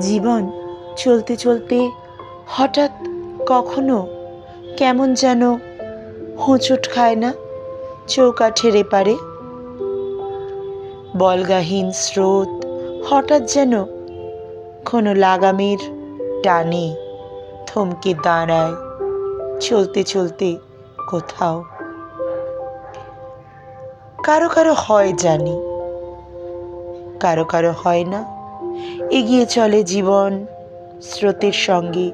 জীবন চলতে চলতে হঠাৎ কখনো কেমন যেন হোঁচট খায় না চৌকাঠের এপারে। বলগাহীন স্রোত হঠাৎ যেন কোনো লাগামের টানে থমকে দাঁড়ায় চলতে চলতে কোথাও। কারো কারো হয় জানি, কারো কারো হয় না, এগিয়ে চলে জীবন স্রোতের সঙ্গে।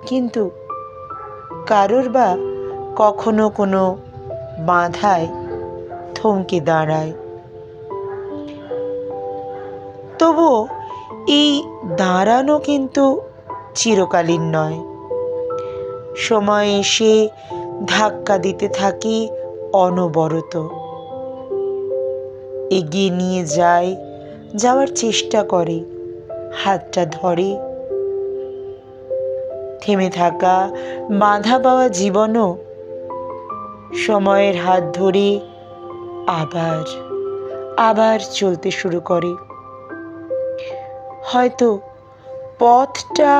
কিন্তু কারোর বা কখনো কোনো বাধায় থমকে দাঁড়ায়। তবুও এই দাঁড়ানো কিন্তু চিরকালীন নয়। সময় এসে ধাক্কা দিতে থাকে অনবরত, এগিয়ে নিয়ে যায়, যাওয়ার চেষ্টা করে, হাতটা ধরে। থেমে থাকা বাধা পাওয়া জীবনও সময়ের হাত ধরে আবার আবার চলতে শুরু করে। হয়তো পথটা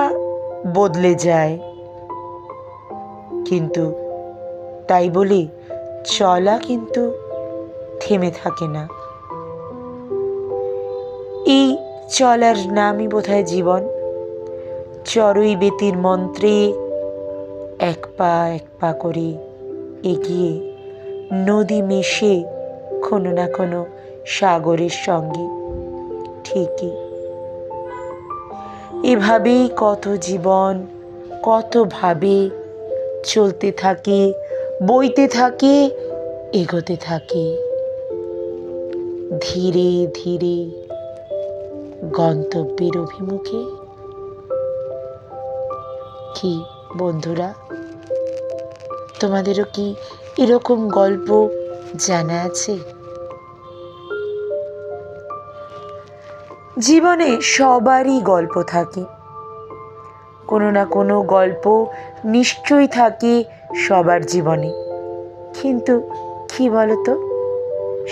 বদলে যায়, কিন্তু তাই বলে চলা কিন্তু থেমে থাকে না। এই চলার নামই বোধহয় জীবন। চড়ুই বেতির মন্ত্রে এক পা করে এগিয়ে নদী মেশে কোনো না কোনো সাগরের সঙ্গে। ঠিকই এভাবেই কত জীবন কতভাবে চলতে থাকে, বইতে থাকে, এগোতে থাকে ধীরে ধীরে গন্তব্যের অভিমুখে। কি বন্ধুরা, তোমাদেরও কি এরকম গল্প জানা আছে? জীবনে সবারই গল্প থাকে, কোনো না কোনো গল্প নিশ্চয়ই থাকে সবার জীবনে। কিন্তু কি বলতো,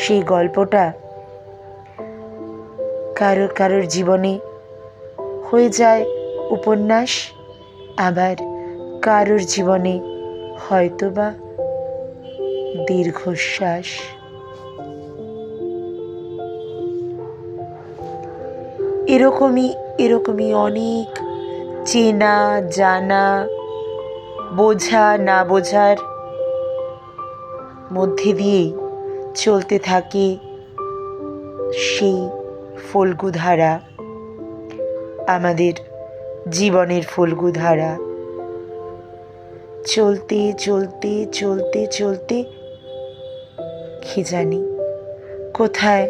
সেই গল্পটা কারোর কারোর জীবনে হয়ে যায় উপন্যাস, আবার কারোর জীবনে হয়তোবা দীর্ঘশ্বাস। এরকমই অনেক চেনা জানা, বোঝা না বোঝার মধ্যে দিয়েই চলতে থাকে সেই ফল্গু ধারা, আমাদের জীবনের ফল্গু ধারা। চলতে চলতে চলতে চলতে কি জানি কোথায়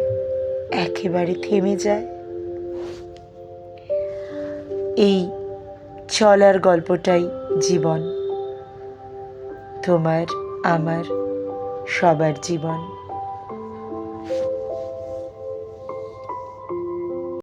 একেবারে থেমে যায়। এই চলার গল্পটাই জীবন, তোমার আমার সবার জীবন।